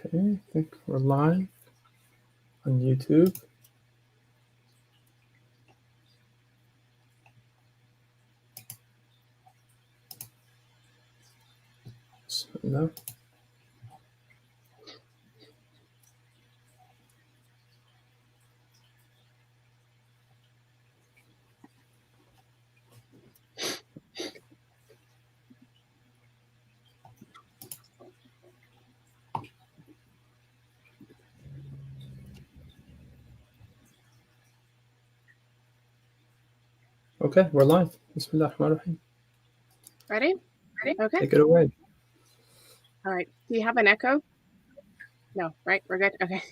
Okay, I think we're live on YouTube. No. Okay, we're live. Bismillah ar-Rahman ar-Rahim. Ready? Okay. Take it away. All right. Do you have an echo? No, right? We're good. Okay.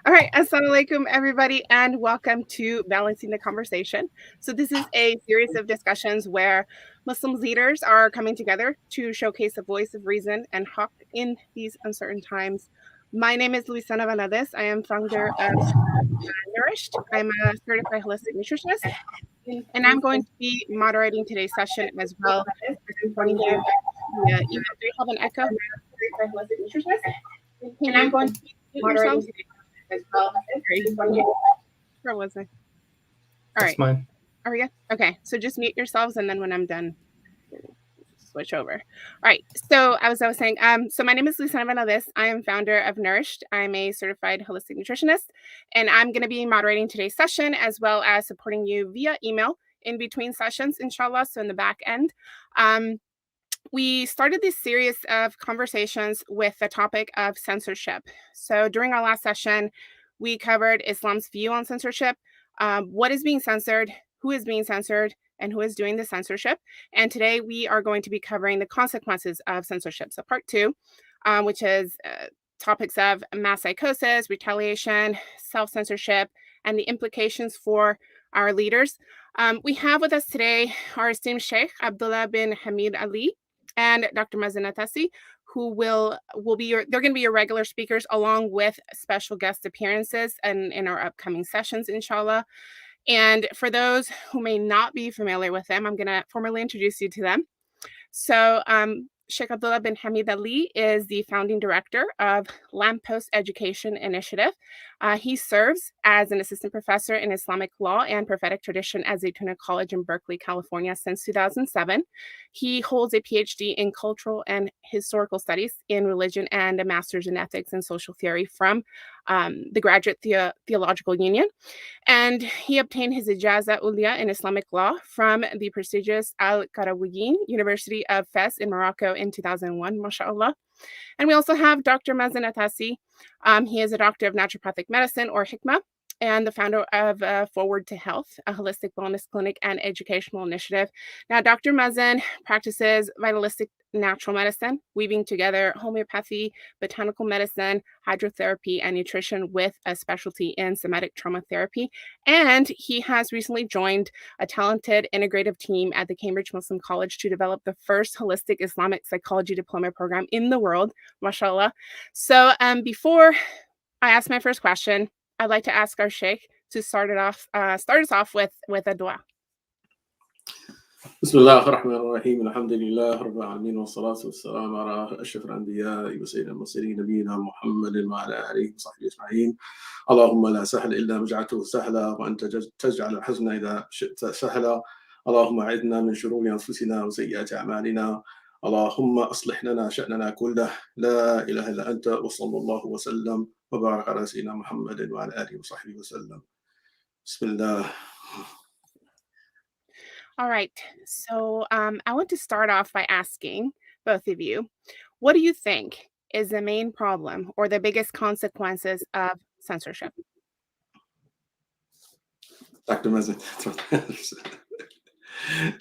All right. Assalamu alaikum, everybody, and welcome to Balancing the Conversation. So this is a series of discussions where Muslim leaders are coming together to showcase the voice of reason and haq in these uncertain times. My name is Luisana Valadez. I am founder of Nourished. I'm a certified holistic nutritionist, and I'm going to be moderating today's session as well as supporting you. Do you have an echo? And I'm going to be moderating as well. Where was I? All That's right. mine. Are we good? Okay. So just mute yourselves, and then when I'm done, switch over. All right. So as I was saying, so my name is Luisana Valadez. I am founder of Nourished. I'm a certified holistic nutritionist, and I'm going to be moderating today's session as well as supporting you via email in between sessions, inshallah. So in the back end. We started this series of conversations with the topic of censorship. So during our last session, we covered Islam's view on censorship, what is being censored, who is being censored, and who is doing the censorship. And today we are going to be covering the consequences of censorship. So part 2, which is topics of mass psychosis, retaliation, self-censorship, and the implications for our leaders. We have with us today our esteemed Sheikh Abdullah bin Hamid Ali and Dr. Mazen Atassi, who will be they're going to be your regular speakers along with special guest appearances and in our upcoming sessions, inshallah. And for those who may not be familiar with them, I'm going to formally introduce you to them. So Sheikh Abdullah bin Hamid Ali is the founding director of Lamppost Education Initiative. He serves as an assistant professor in Islamic law and prophetic tradition at Zaytuna College in Berkeley, California since 2007. He holds a PhD in cultural and historical studies in religion and a master's in ethics and social theory from the Graduate Theological Union. And he obtained his Ijaza Ulia in Islamic law from the prestigious Al-Qarawiyyin University of Fez in Morocco in 2001, mashallah. And we also have Dr. Mazen Atassi. He is a doctor of naturopathic medicine, or Hikmah, and the founder of Forward to Health, a holistic wellness clinic and educational initiative. Now, Dr. Mazen practices vitalistic natural medicine, weaving together homeopathy, botanical medicine, hydrotherapy, and nutrition with a specialty in somatic trauma therapy. And he has recently joined a talented integrative team at the Cambridge Muslim College to develop the first holistic Islamic psychology diploma program in the world, mashallah. So before I ask my first question, I'd like to ask our Sheikh to start us off with a dua. بسم الله الرحمن الرحيم الحمد لله رب العالمين والصلاة والسلام على أشرف الأنبياء وسيد المرسلين نبينا محمد وعلى آله وصحبه أجمعين. اللهم لا سهل إلا ما جعلته سهلا وأنت تجعل الحزن إذا شئت سهلا. اللهم أعذنا من شرور أنفسنا وسيئات أعمالنا. اللهم أصلح لنا شأننا كله لا إله إلا أنت وصلى الله وسلم وبارك على سيدنا محمد وعلى آله وصحبه وسلم. بسم الله. All right. So I want to start off by asking both of you, what do you think is the main problem or the biggest consequences of censorship? Dr. Mazen,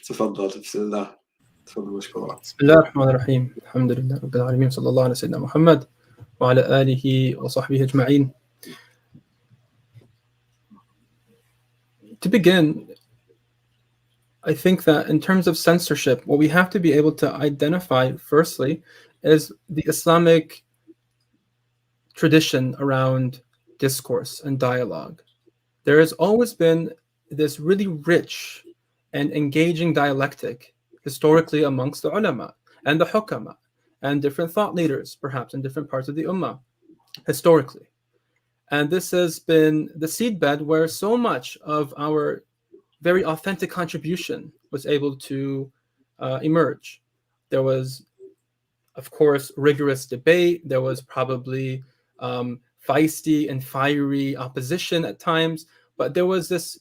تفضل بسم الله. تفضل مشكورا. بسم الله الرحمن الرحيم الحمد لله رب العالمين صلى الله على سيدنا محمد وعلى آله وصحبه أجمعين. To begin, I think that in terms of censorship, what we have to be able to identify firstly is the Islamic tradition around discourse and dialogue. There has always been this really rich and engaging dialectic historically amongst the ulama and the hukama. and different thought leaders, perhaps in different parts of the Ummah, historically. And this has been the seedbed where so much of our very authentic contribution was able to emerge. There was, of course, rigorous debate. There was probably feisty and fiery opposition at times, but there was this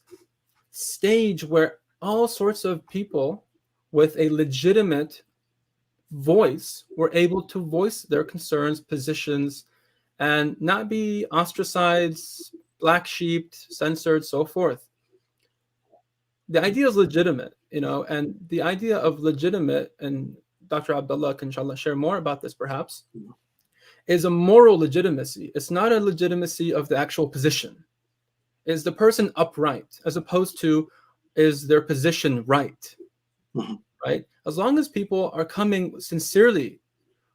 stage where all sorts of people with a legitimate voice were able to voice their concerns, positions, and not be ostracized, black sheeped, censored, so forth. The idea is legitimate, and the idea of legitimate, and Dr. Abdullah can inshallah share more about this perhaps, is a moral legitimacy. It's not a legitimacy of the actual position. Is the person upright, as opposed to is their position right? Mm-hmm. Right? As long as people are coming sincerely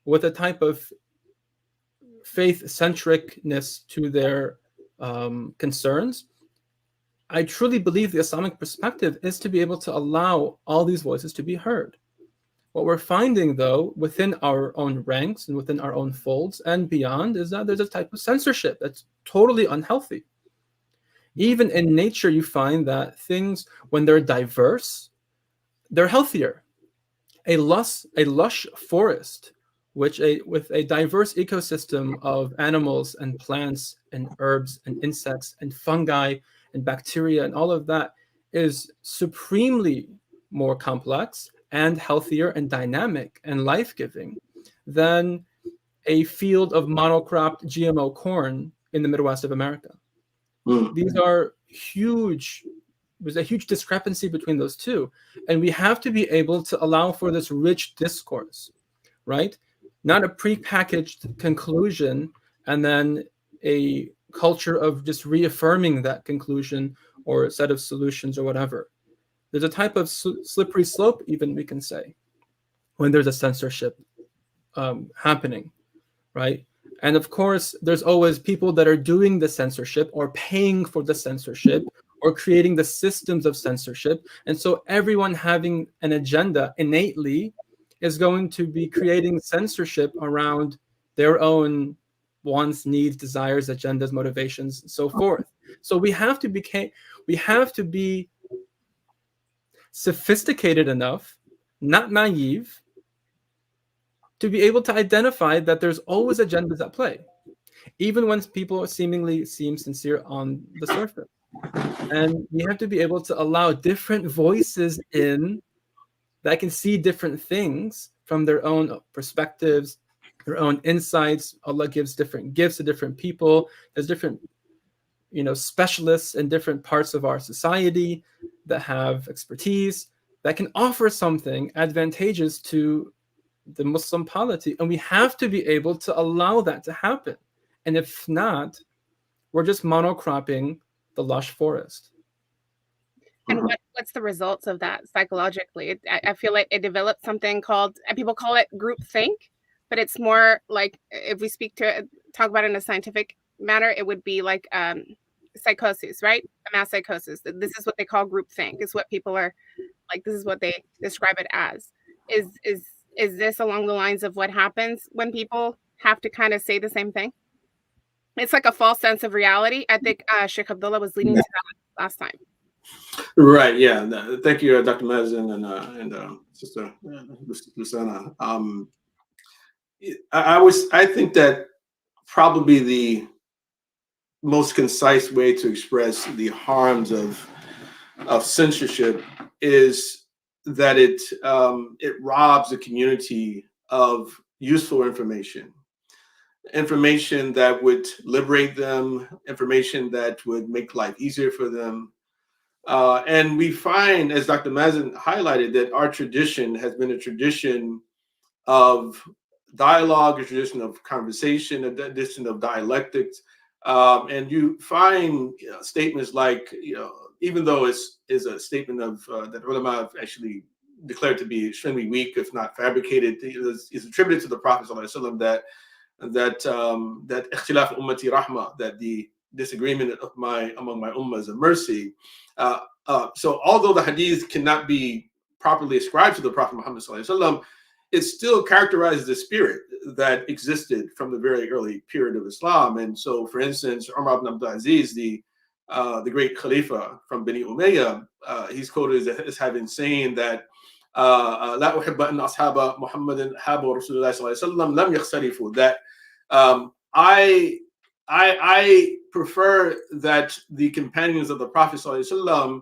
with a type of faith-centricness to their concerns, I truly believe the Islamic perspective is to be able to allow all these voices to be heard. What we're finding, though, within our own ranks and within our own folds and beyond, is that there's a type of censorship that's totally unhealthy. Even in nature, you find that things, when they're diverse, they're healthier. A lush forest, with a diverse ecosystem of animals and plants and herbs and insects and fungi and bacteria and all of that, is supremely more complex and healthier and dynamic and life-giving than a field of monocropped GMO corn in the Midwest of America. These are huge. There's a huge discrepancy between those two. And we have to be able to allow for this rich discourse, right? Not a prepackaged conclusion and then a culture of just reaffirming that conclusion or a set of solutions or whatever. There's a type of slippery slope, even we can say, when there's a censorship happening, right? And of course, there's always people that are doing the censorship or paying for the censorship or creating the systems of censorship. And so everyone having an agenda innately is going to be creating censorship around their own wants, needs, desires, agendas, motivations, and so forth. So we have to be sophisticated enough, not naive, to be able to identify that there's always agendas at play, even when people seemingly seem sincere on the surface. And we have to be able to allow different voices in that can see different things from their own perspectives, their own insights. Allah gives different gifts to different people. There's different, specialists in different parts of our society that have expertise that can offer something advantageous to the Muslim polity. And we have to be able to allow that to happen. And if not, we're just monocropping the lush forest. And what's the results of that psychologically? I feel like it developed something called, people call it groupthink, but it's more like, if we talk about it in a scientific manner, it would be like psychosis, right? A mass psychosis. This is what they call groupthink. Is what people are like. This is what they describe it as. Is this along the lines of what happens when people have to kind of say the same thing? It's like a false sense of reality. I think Sheikh Abdullah was leading to that last time. Right. Yeah. Thank you, Dr. Mazen and Sister Lucena. I think that probably the most concise way to express the harms of censorship is that it robs the community of useful information that would liberate them, information that would make life easier for them. And we find, as Dr. Mazen highlighted, that our tradition has been a tradition of dialogue, a tradition of conversation, a tradition of dialectics. And you find statements like, even though it's a statement of that ulama have actually declared to be extremely weak, if not fabricated, is attributed to the Prophet ﷺ that ikhtilaf ummati rahma, that the disagreement among my ummah is a mercy. So although the hadith cannot be properly ascribed to the Prophet Muhammad ﷺ, it still characterizes the spirit that existed from the very early period of Islam. And so, for instance, Umar ibn Abdul Aziz, the great Khalifa from Bani Umayyah, he's quoted as having saying that لا أحب أن أصحاب محمد حابوا رسول الله صلى الله عليه وسلم لم يختلفوا, that I prefer that the companions of the Prophet صلى الله عليه وسلم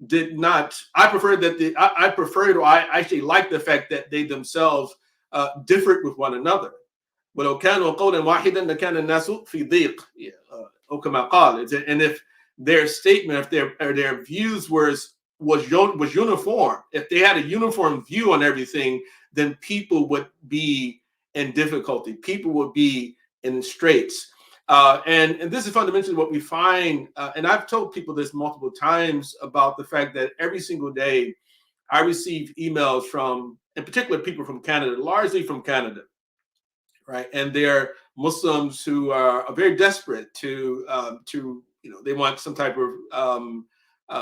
did not. I prefer that I preferred, or I actually like the fact that they themselves differed with one another. ولو كانوا قولا واحدا لكان الناس في ضيق أو كما قال. And if their statement, if their views was uniform, if they had a uniform view on everything, then people would be in difficulty. People would be in straits. And this is fundamentally what we find. And I've told people this multiple times about the fact that every single day I receive emails from, in particular, people from Canada, largely from Canada, right? And they're Muslims who are very desperate to they want some type of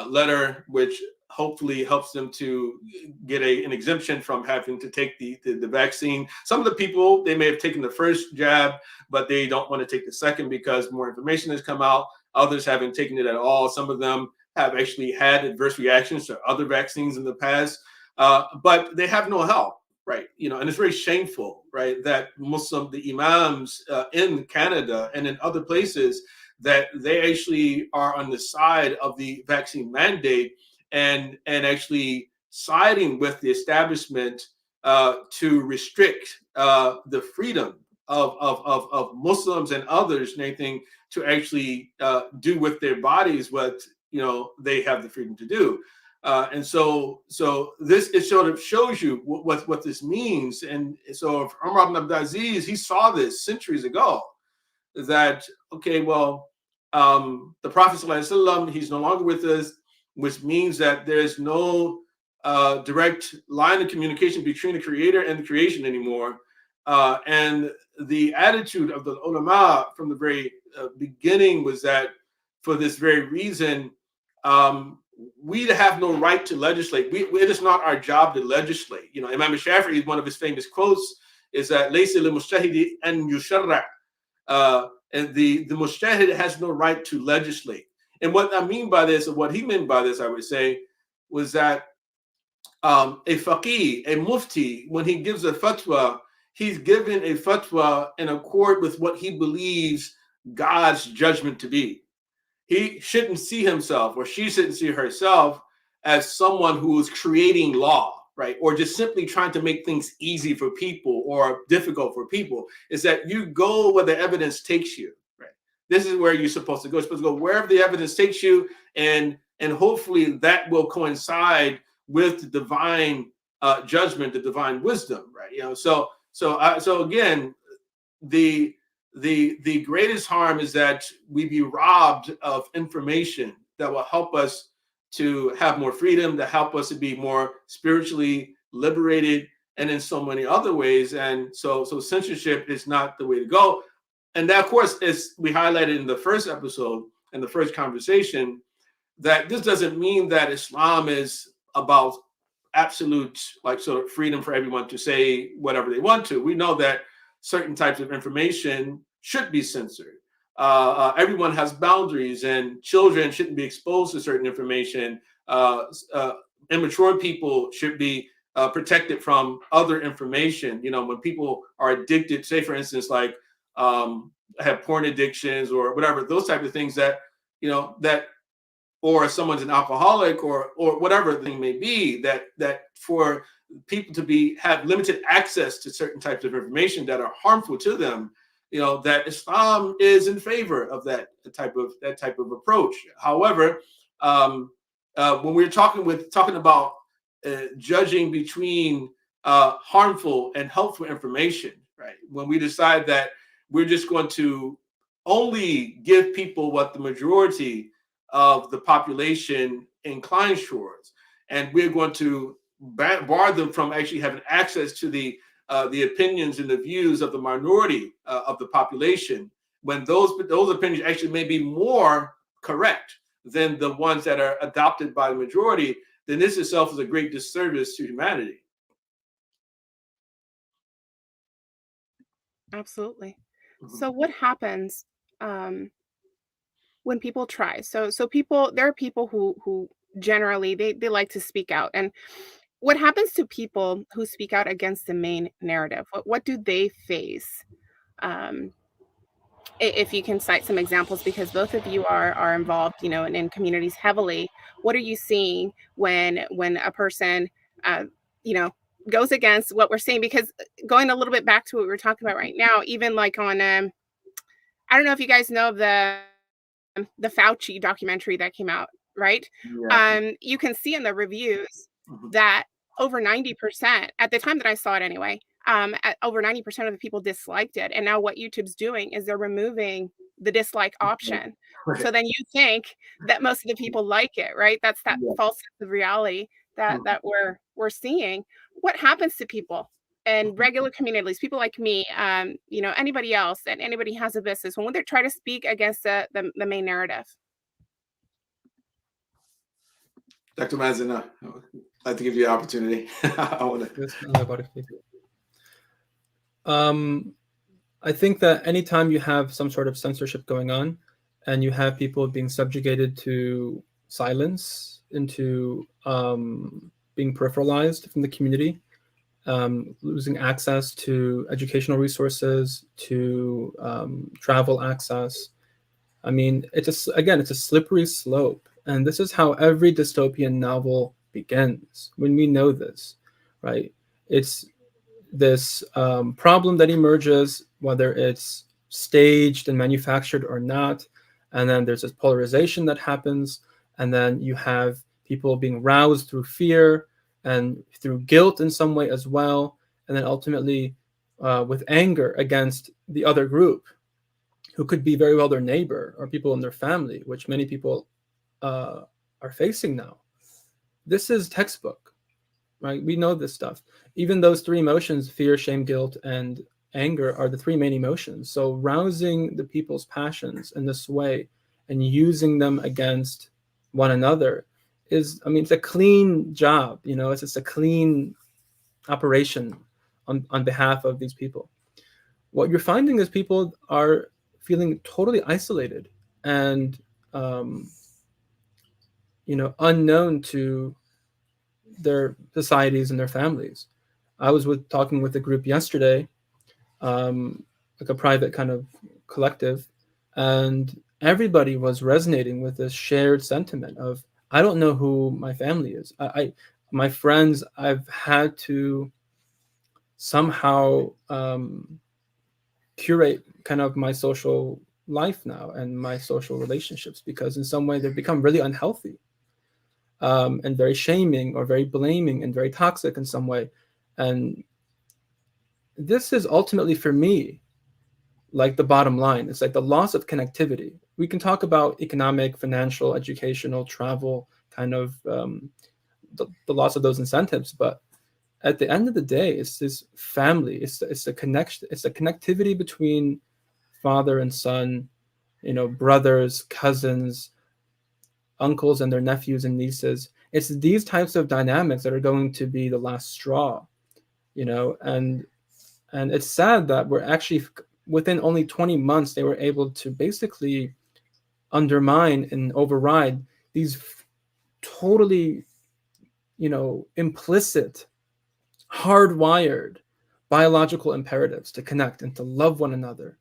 letter which hopefully helps them to get an exemption from having to take the vaccine. Some of the people, they may have taken the first jab, but they don't want to take the second because more information has come out. Others haven't taken it at all. Some of them have actually had adverse reactions to other vaccines in the past, but they have no help, right? And it's very shameful, right, that the imams in Canada and in other places, that they actually are on the side of the vaccine mandate and actually siding with the establishment to restrict the freedom of Muslims and others and anything to actually do with their bodies what they have the freedom to do. And so this, it sort of shows you what this means. And so Umar ibn Abdul Aziz, he saw this centuries ago, that okay, well, the Prophet ﷺ, he's no longer with us, which means that there's no direct line of communication between the creator and the creation anymore. And the attitude of the ulama from the very beginning was that for this very reason, we have no right to legislate. It is not our job to legislate. Imam Shafi'i, one of his famous quotes is that "Laysa lil-mujtahidi an yusharra." And the mujtahid has no right to legislate. And what I mean by this, or what he meant by this, I would say, was that a faqih, a mufti, when he gives a fatwa, he's given a fatwa in accord with what he believes God's judgment to be. He shouldn't see himself, or she shouldn't see herself, as someone who is creating law, right? Or just simply trying to make things easy for people or difficult for people. Is that you go where the evidence takes you, right? This is where you're supposed to go. You're supposed to go wherever the evidence takes you, and hopefully that will coincide with the divine judgment, the divine wisdom, right? So again, the greatest harm is that we be robbed of information that will help us to have more freedom, to help us to be more spiritually liberated, and in so many other ways. And so censorship is not the way to go. And that, of course, is we highlighted in the first episode, in the first conversation, that this doesn't mean that Islam is about absolute, like, sort of freedom for everyone to say whatever they want to. We know that certain types of information should be censored. Everyone has boundaries, and children shouldn't be exposed to certain information. Immature people should be protected from other information. When people are addicted, say for instance, like have porn addictions or whatever, those type of things that, or someone's an alcoholic or whatever the thing may be, that for people to have limited access to certain types of information that are harmful to them, that Islam is in favor of that type of approach. However, when we're talking about judging between harmful and helpful information, right? When we decide that we're just going to only give people what the majority of the population inclines towards, and we're going to bar them from actually having access to the opinions and the views of the minority of the population, when those opinions actually may be more correct than the ones that are adopted by the majority, then this itself is a great disservice to humanity. Absolutely. Mhm. So what happens um, when people try? So people, there are people who generally they like to speak out. And what happens to people who speak out against the main narrative? What do they face? Um, if you can cite some examples, because both of you are involved, in communities heavily. What are you seeing when a person, uh, you know, goes against what we're seeing? Because going a little bit back to what we're talking about right now, even like on, I don't know if you guys know of the Fauci documentary that came out, right? Yeah. You can see in the reviews Mhm. that over 90%, at the time that I saw it anyway, over 90% of the people disliked it. And now what YouTube's doing is they're removing the dislike option. So then you think that most of the people like it, right? That's that Yeah. false sense of reality that Mhm. that we're seeing. What happens to people and regular communities, people like me, anybody else, and anybody has a business when they try to speak against the main narrative? Dr. Mazen, I'd like to give you an opportunity. I want to. Yes, Allah barik fik. I think that anytime you have some sort of censorship going on and you have people being subjugated to silence, into being peripheralized from the community, losing access to educational resources, to travel access. I mean, it's a slippery slope. And this is how every dystopian novel begins when we know this, right? It's this problem that emerges, whether it's staged and manufactured or not. And then there's this polarization that happens. And then you have people being roused through fear and through guilt in some way as well. And then ultimately with anger against the other group, who could be very well their neighbor or people in their family, which many people are facing now. This is textbook, right? We know this stuff. Even those three emotions, fear, shame, guilt, and anger, are the three main emotions. So rousing the people's passions in this way and using them against one another is, I mean, it's a clean job, it's just a clean operation on behalf of these people. What you're finding is people are feeling totally isolated and um, unknown to their societies and their families. I was talking with a group yesterday, like a private kind of collective, and everybody was resonating with this shared sentiment of, I don't know who my family is. My friends, I've had to somehow curate kind of my social life now and my social relationships, because in some way they've become really unhealthy, and very shaming or very blaming and very toxic in some way. And this is ultimately for me like the bottom line. It's like the loss of connectivity. We can talk about economic, financial, educational, travel, kind of the loss of those incentives, but at the end of the day, it's this family. It's a connection. It's a connectivity between father and son, brothers, cousins, uncles and their nephews and nieces. It's these types of dynamics that are going to be the last straw, and it's sad that we're actually, within only 20 months, they were able to basically undermine and override these totally, implicit, hardwired biological imperatives to connect and to love one another,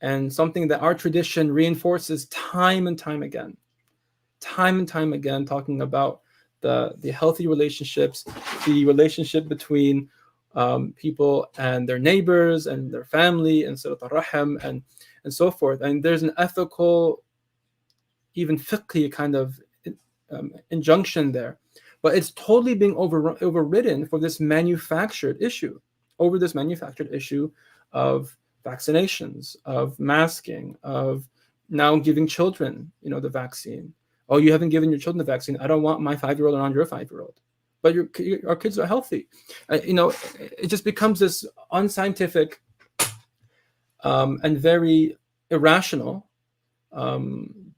and something that our tradition reinforces time and time again, talking about the healthy relationships, the relationship between people and their neighbors and their family, and Silat al-Rahim, and so forth. And there's an ethical, even fiqhi kind of injunction there. But it's totally being overridden for this manufactured issue, over this manufactured issue of vaccinations, of masking, of now giving children, the vaccine. Oh, you haven't given your children the vaccine. I don't want my 5-year-old around your 5-year-old. But our kids are healthy. It just becomes this unscientific and very irrational um,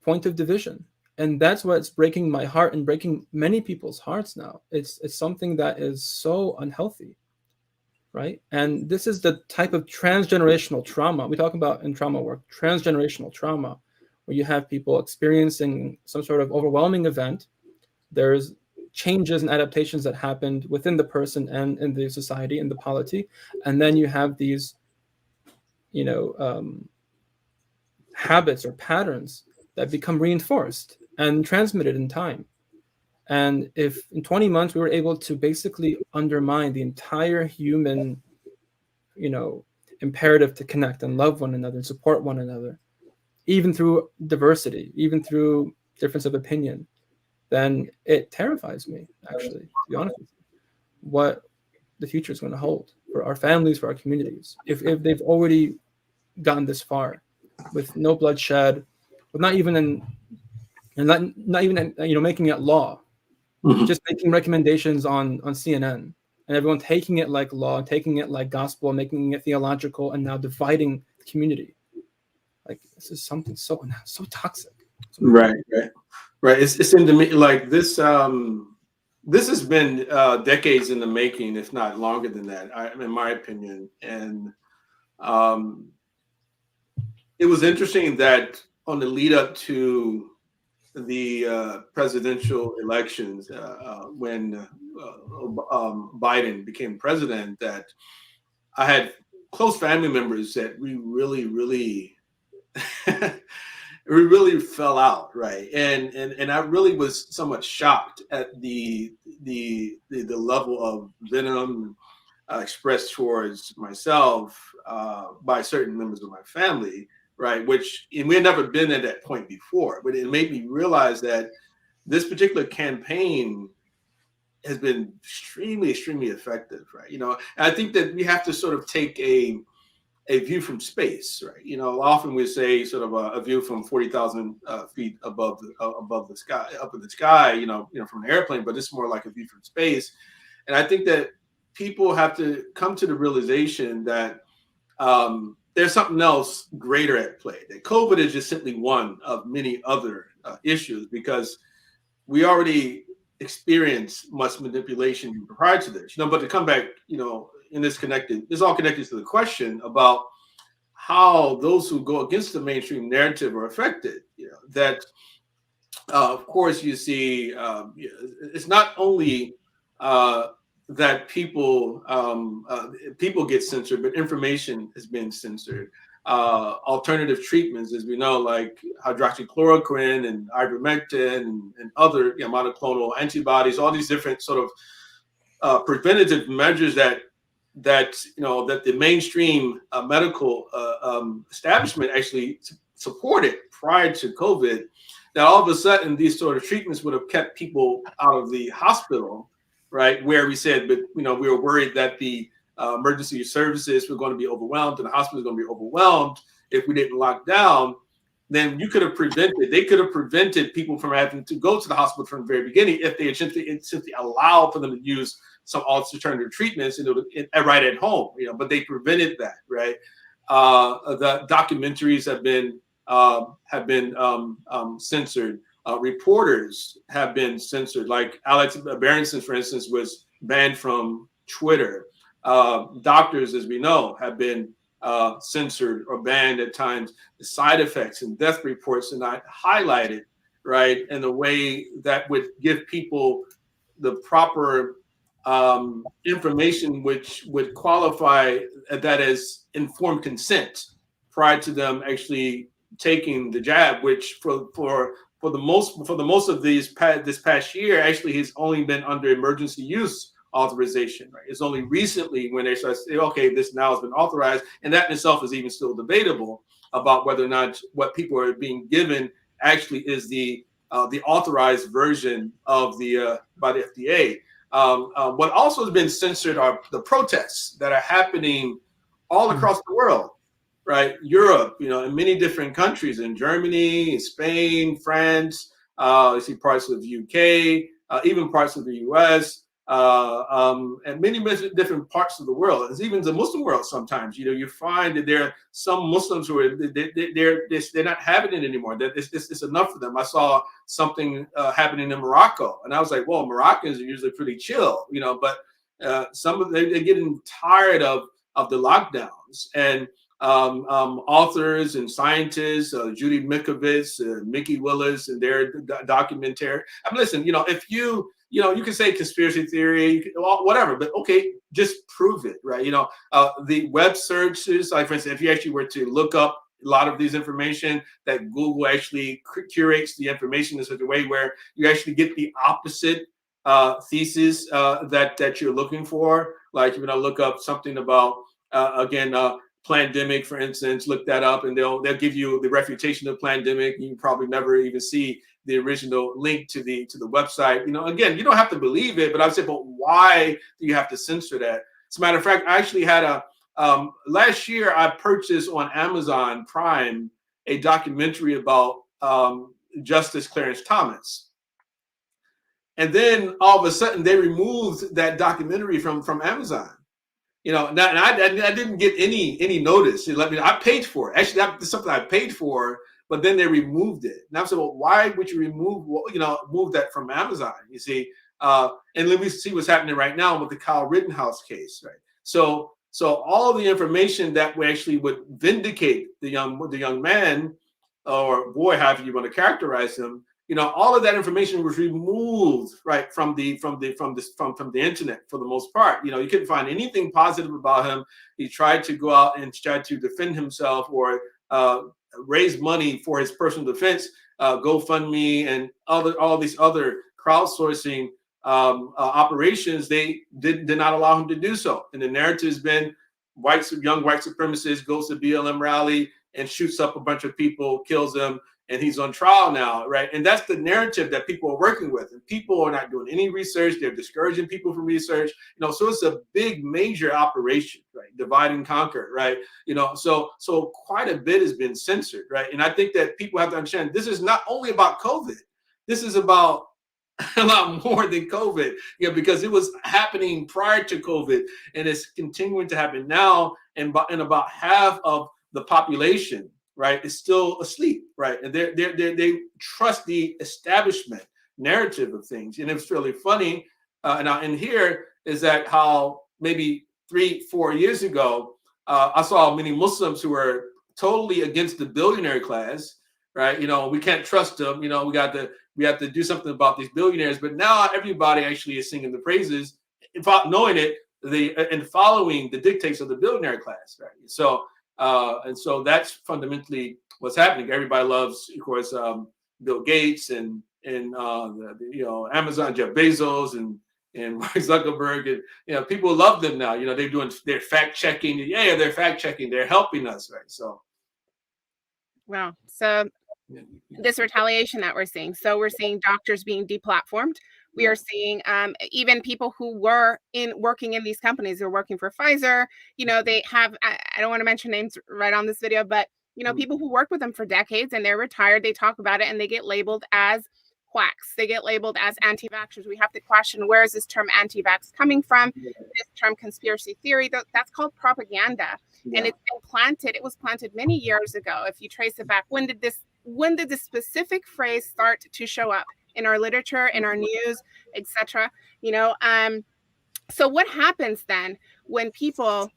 point of division. And that's what's breaking my heart and breaking many people's hearts now. It's something that is so unhealthy. right? And this is the type of transgenerational trauma we talk about in trauma work, transgenerational trauma, where you have people experiencing some sort of overwhelming event. There's changes and adaptations that happened within the person and in the society and the polity, and then you have these, habits or patterns that become reinforced and transmitted in time. And if in 20 months we were able to basically undermine the entire human, imperative to connect and love one another and support one another, even through diversity, even through difference of opinion, then it terrifies me, actually, to be honest with you, what the future is going to hold for our families, for our communities, if they've already gotten this far with no bloodshed, with not even making it law, just making recommendations on CNN, and everyone taking it like law, taking it like gospel, making it theological, and now dividing the community. Like, this is something so toxic. Right. It seemed to me like this. This has been decades in the making, if not longer than that, in my opinion. And it was interesting that on the lead up to the presidential elections, when Biden became president, that I had close family members that we really we really fell out, right? And I really was somewhat shocked at the level of venom expressed towards myself by certain members of my family, right? And we had never been at that point before, but it made me realize that this particular campaign has been extremely effective, right? And I think that we have to sort of take a view from space, right? Often we say sort of a view from 40,000 feet above the sky, up in the sky, from an airplane, but it's more like a view from space. And I think that people have to come to the realization that there's something else greater at play. That COVID is just simply one of many other issues, because we already experienced much manipulation prior to this. But to come back, it's all connected to the question about how those who go against the mainstream narrative are affected. That of course you see, it's not only that people get censored, but information has been censored. Alternative treatments, as we know, like hydroxychloroquine and ivermectin and other monoclonal antibodies, all these different sort of preventative measures that the mainstream medical establishment actually supported prior to COVID. Now, all of a sudden, these sort of treatments would have kept people out of the hospital, right? Where we said, but we were worried that the emergency services were going to be overwhelmed and the hospital was going to be overwhelmed if we didn't lock down. Then they could have prevented people from having to go to the hospital from the very beginning if they had simply allowed for them to use some alternative treatments right at home, but they prevented that, right? The documentaries have been censored. Reporters have been censored. Like Alex Berenson, for instance, was banned from Twitter. Doctors, as we know, have been censored or banned at times. The side effects and death reports are not highlighted, right, in a way that would give people the proper information which would qualify that as informed consent prior to them actually taking the jab, which for the most of this past year actually has only been under emergency use authorization, right? It's only recently when they start saying, okay, this now has been authorized, and that in itself is even still debatable about whether or not what people are being given actually is the authorized version of by the FDA. What also has been censored are the protests that are happening all across the world, right? Europe, in many different countries, in Germany, Spain, France, you see parts of the UK, even parts of the US, and many different parts of the world. It's even the Muslim world sometimes. You find that there are some Muslims who are they're not having it anymore. That it's enough for them. I saw something happening in Morocco, and I was like, well, Moroccans are usually pretty chill, but some of they're getting tired of the lockdowns, and authors and scientists, Judy Mikovits, Mickey Willis, and their documentary. I mean, listen, if you can say conspiracy theory, whatever, but okay, just prove it, right? The web searches, like for instance, if you actually were to look up a lot of these information, that Google actually curates the information in such a way where you actually get the opposite thesis that you're looking for. Like you're gonna look up something about pandemic, for instance, look that up, and they'll give you the refutation of pandemic. You probably never even see the original link to the website. Again, you don't have to believe it, but I would say, but why do you have to censor that? As a matter of fact, I actually had last year I purchased on Amazon Prime a documentary about Justice Clarence Thomas. And then all of a sudden they removed that documentary from Amazon. I didn't get any notice. I paid for it. Actually, that's something I paid for, but then they removed it. And I said, well, why would you move that from Amazon? You see, and let me see what's happening right now with the Kyle Rittenhouse case, right? So all the information that actually would vindicate the young man or boy, however you want to characterize him, all of that information was removed, right, from the internet for the most part. You couldn't find anything positive about him. He tried to go out and try to defend himself or raise money for his personal defense, GoFundMe and all these other crowdsourcing operations. They did not allow him to do so. And the narrative has been young white supremacist goes to BLM rally and shoots up a bunch of people, kills them, and he's on trial now, right? And that's the narrative that people are working with. And people are not doing any research. They're discouraging people from research. So it's a big, major operation, right? Divide and conquer, right? So quite a bit has been censored, right? And I think that people have to understand this is not only about COVID. This is about a lot more than COVID, because it was happening prior to COVID, and it's continuing to happen now. And about half of the population, right, is still asleep, right? And they trust the establishment narrative of things. And it's really funny. And here is that how maybe 3-4 years ago, I saw many Muslims who were totally against the billionaire class, right? We can't trust them. We have to do something about these billionaires. But now everybody actually is singing the praises, knowing it, and following the dictates of the billionaire class, right? So that's fundamentally what's happening. Everybody loves, of course, Bill Gates and Amazon, Jeff Bezos and Mark Zuckerberg, and people love them now. They're fact checking. Yeah, they're fact checking. They're helping us, right? So, wow. So this retaliation that we're seeing. So we're seeing doctors being deplatformed. We are seeing even people who were working in these companies. They're working for Pfizer. They have, I don't want to mention names right on this video, but, people who work with them for decades and they're retired, they talk about it and they get labeled as quacks. They get labeled as anti-vaxxers. We have to question, where is this term anti-vax coming from? This term conspiracy theory, that's called propaganda. Yeah. And it's been planted. It was planted many years ago. If you trace it back, when did this specific phrase start to show up in our literature, in our news, etc.? So what happens then when people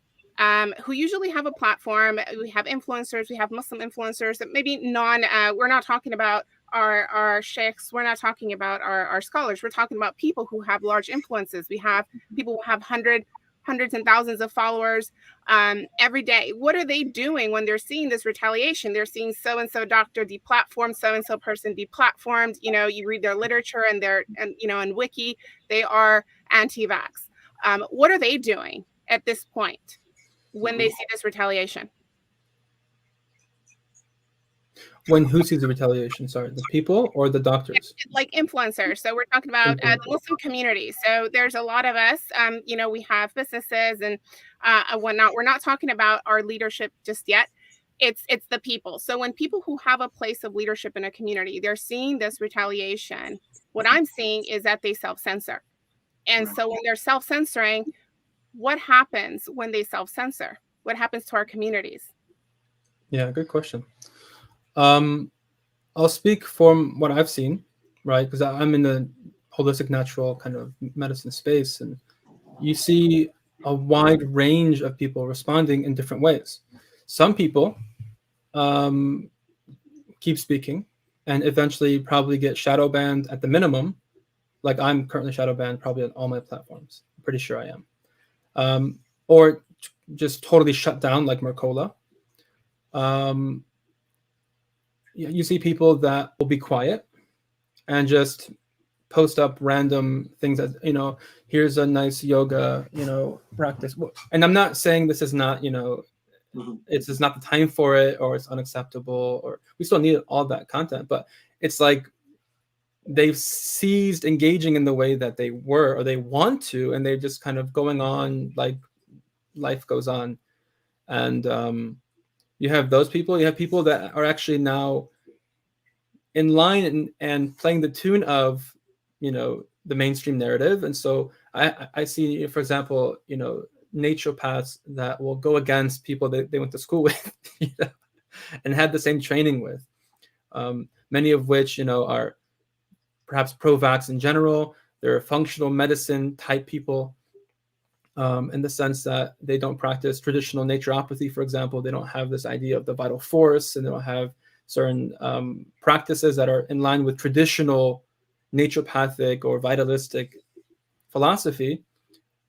who usually have a platform, we have influencers, we have Muslim influencers, that maybe we're not talking about our sheikhs, we're not talking about our scholars, we're talking about people who have large influences. We have people who have hundreds and thousands of followers every day. What are they doing when they're seeing this retaliation? They're seeing so-and-so doctor deplatformed, so-and-so person deplatformed. You read their literature and in Wiki, they are anti-vax. What are they doing at this point when they see this retaliation? When who sees the retaliation? Sorry, the people or the doctors? Like influencers. So we're talking about the Muslim community. So there's a lot of us, we have businesses and whatnot. We're not talking about our leadership just yet. It's the people. So when people who have a place of leadership in a community, they're seeing this retaliation, what I'm seeing is that they self-censor. And so when they're self-censoring, what happens when they self-censor? What happens to our communities? Yeah, good question. I'll speak from what I've seen, right? Because I'm in the holistic natural kind of medicine space, and you see a wide range of people responding in different ways. Some people keep speaking and eventually probably get shadow banned at the minimum. Like I'm currently shadow banned probably on all my platforms. I'm pretty sure I am. Or just totally shut down like Mercola. You see people that will be quiet and just post up random things that, here's a nice yoga, practice. And I'm not saying this is not, it's just not the time for it, or it's unacceptable, or we still need all that content, but it's like they've ceased engaging in the way that they were, or they want to, and they're just kind of going on like life goes on. And you have those people. You have people that are actually now in line and playing the tune of, the mainstream narrative. And so I see, for example, naturopaths that will go against people that they went to school with, and had the same training with, many of which, are perhaps pro-vax in general. They're functional medicine type people, in the sense that they don't practice traditional naturopathy, for example. They don't have this idea of the vital force, and they don't have certain practices that are in line with traditional naturopathic or vitalistic philosophy,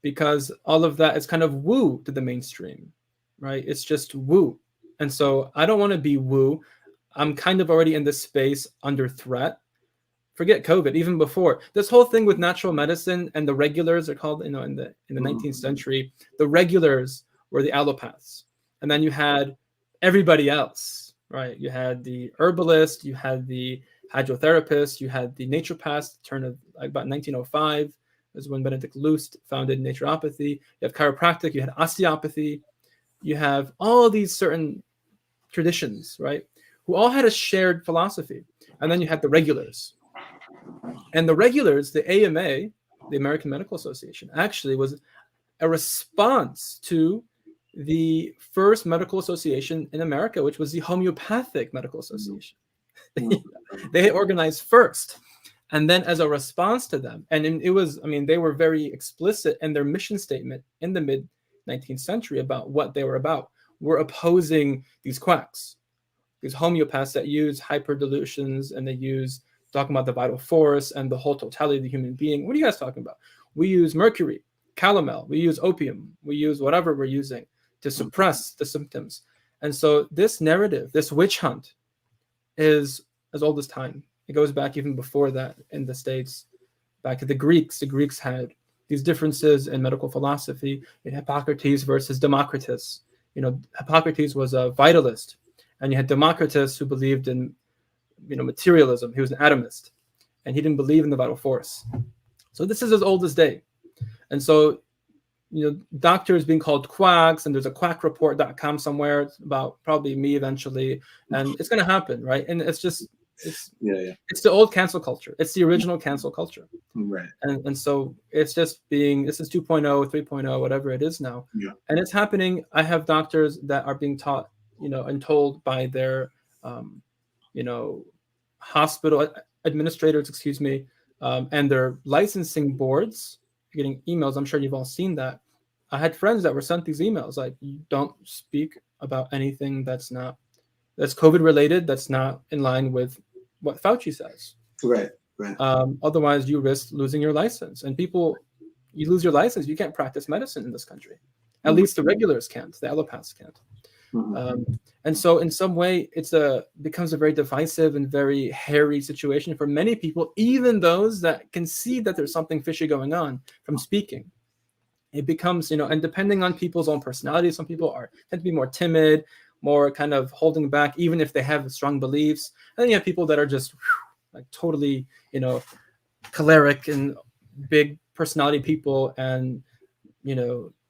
because all of that is kind of woo to the mainstream, right? It's just woo. And so I don't want to be woo. I'm kind of already in this space under threat. Forget COVID, even before this whole thing with natural medicine and the regulars are called, in the 19th century, the regulars were the allopaths. And then you had everybody else, right? You had the herbalist, you had the hydrotherapist, you had the naturopaths, turn of like about 1905 is when Benedict Lust founded naturopathy. You have chiropractic, you had osteopathy, you have all these certain traditions, right? Who all had a shared philosophy. And then you had the regulars. And the regulars, the AMA, the American Medical Association, actually was a response to the first medical association in America, which was the Homeopathic Medical Association. They organized first. And then as a response to them, and it was, they were very explicit in their mission statement in the mid-19th century about what they were about. We're opposing these quacks, these homeopaths that use hyperdilutions, and they use talking about the vital force and the whole totality of the human being. What are you guys talking about? We use mercury, calomel, we use opium, we use whatever we're using to suppress the symptoms. And so this narrative, this witch hunt, is as old as time. It goes back even before that in the States, back to the Greeks. The Greeks had these differences in medical philosophy, in Hippocrates versus Democritus. Hippocrates was a vitalist, and you had Democritus who believed in materialism. He was an atomist, and he didn't believe in the vital force. So this is as old as day. And so, doctors being called quacks, and there's a quackreport.com somewhere. It's about probably me eventually, and it's going to happen, right? And it's just, it's the old cancel culture. It's the original cancel culture. Right. And so it's just this is 2.0, 3.0, whatever it is now. Yeah. And it's happening. I have doctors that are being taught, and told by their, hospital administrators, and their licensing boards, getting emails. I'm sure you've all seen that. I had friends that were sent these emails like, you don't speak about anything that's COVID related, that's not in line with what Fauci says. Right. Otherwise, you risk losing your license. And you lose your license, you can't practice medicine in this country. At least the regulars can't, the allopaths can't. And so in some way, becomes a very divisive and very hairy situation for many people, even those that can see that there's something fishy going on from speaking. It becomes, and depending on people's own personality, some people tend to be more timid, more kind of holding back, even if they have strong beliefs. And then you have people that are just like totally, choleric and big personality people, and,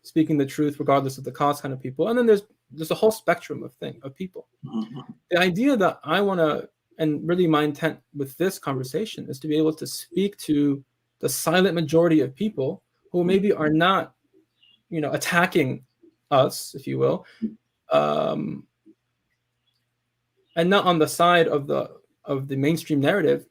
speaking the truth regardless of the cost kind of people. And then there's a whole spectrum of people. The idea that I want to, and really my intent with this conversation, is to be able to speak to the silent majority of people who maybe are not, attacking us, if you will, and not on the side of the mainstream narrative,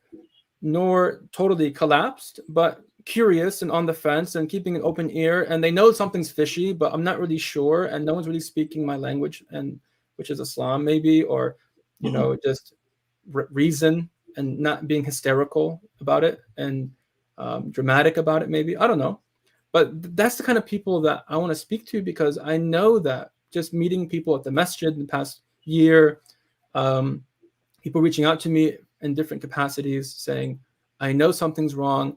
nor totally collapsed, but curious and on the fence and keeping an open ear, and they know something's fishy, but I'm not really sure, and no one's really speaking my language, and which is Islam maybe, or just reason, and not being hysterical about it and dramatic about it maybe. I don't know. But that's the kind of people that I want to speak to, because I know that just meeting people at the masjid in the past year, people reaching out to me in different capacities saying, I know something's wrong.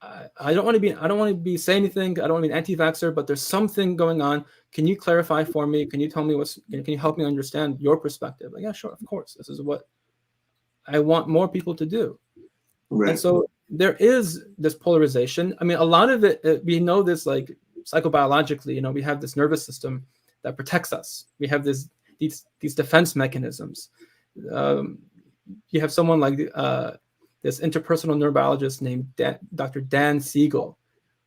I don't want to be say anything. I don't want to be an anti-vaxxer, but there's something going on. Can you clarify for me? Can you tell me can you help me understand your perspective? Like, yeah, sure, of course. This is what I want more people to do. Right. And so there is this polarization. I mean, a lot of it, we know this, like psychobiologically, we have this nervous system that protects us. We have these defense mechanisms. You have someone like this interpersonal neurobiologist named Dr. Dan Siegel,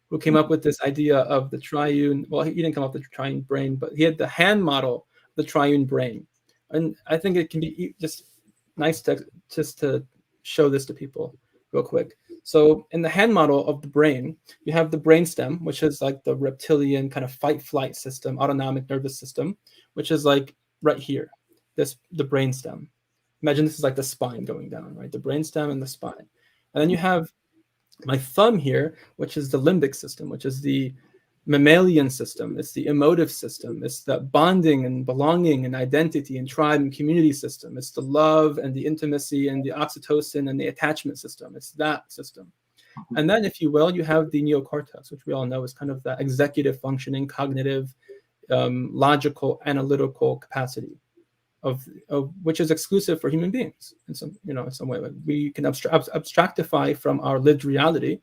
who came up with this idea of the triune. Well, he didn't come up with the triune brain, but he had the hand model of the triune brain. And I think it can be just nice to show this to people real quick. So in the hand model of the brain, you have the brainstem, which is like the reptilian kind of fight-flight system, autonomic nervous system, which is like right here, the brainstem. Imagine this is like the spine going down, right? The brainstem and the spine. And then you have my thumb here, which is the limbic system, which is the mammalian system. It's the emotive system. It's the bonding and belonging and identity and tribe and community system. It's the love and the intimacy and the oxytocin and the attachment system. It's that system. And then, if you will, you have the neocortex, which we all know is kind of that executive functioning, cognitive, logical, analytical capacity of which is exclusive for human beings in some way. Like we can abstractify from our lived reality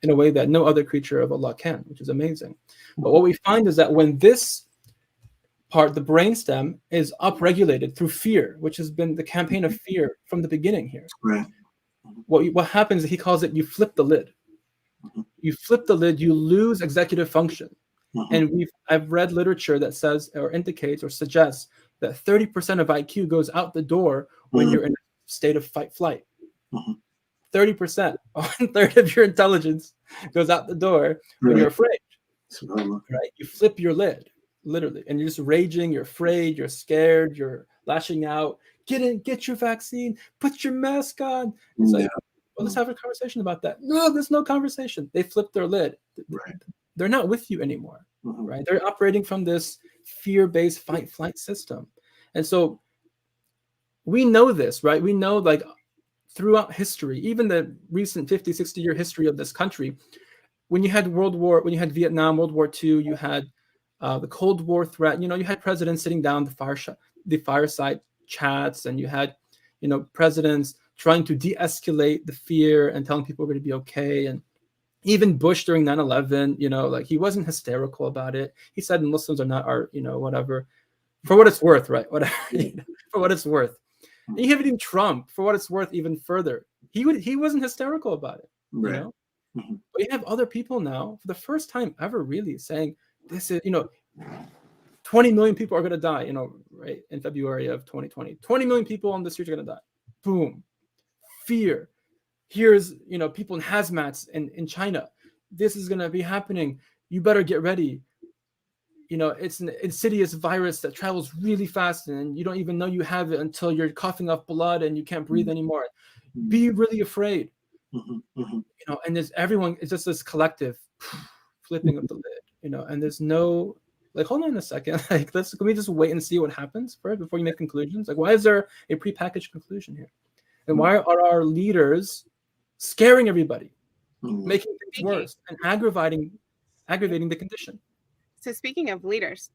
in a way that no other creature of Allah can, which is amazing. But what we find is that when this part, the brainstem, is upregulated through fear, which has been the campaign of fear from the beginning here. Right. What happens is he calls it, you flip the lid. You flip the lid, you lose executive function. And I've read literature that says or indicates or suggests that 30% of IQ goes out the door when you're in a state of fight-flight. 30%, 1/3 of your intelligence goes out the door when you're afraid. Right? You flip your lid, literally, and you're just raging. You're afraid. You're scared. You're lashing out. Get your vaccine. Put your mask on. It's like, well, let's have a conversation about that. No, there's no conversation. They flip their lid. Right. They're not with you anymore. Right? They're operating from this fear-based fight-flight system. And so we know this, right? We know, like, throughout history, even the recent 50, 60-year history of this country, when you had Vietnam, World War II, you had the Cold War threat, you had presidents sitting down the fireside chats, and you had, presidents trying to de-escalate the fear and telling people we're going to be okay. And even Bush during 9/11, like, he wasn't hysterical about it. He said Muslims are not our, whatever, for what it's worth, right? Whatever, for what it's worth. And you have even Trump, for what it's worth, even further. He wasn't hysterical about it, But you have other people now, for the first time ever, really saying this is, 20 million people are going to die, right, in February of 2020. 20 million people on the streets are going to die. Boom. Fear. Here's, people in hazmats in China. This is going to be happening. You better get ready. It's an insidious virus that travels really fast, and you don't even know you have it until you're coughing up blood and you can't breathe anymore. Be really afraid. And there's everyone, it's just this collective flipping of the lid, and there's no, like, hold on a second, like, can we just wait and see what happens first before you make conclusions? Like, why is there a prepackaged conclusion here? And why are our leaders scaring everybody, making things worse, and aggravating the condition? So speaking of leaders,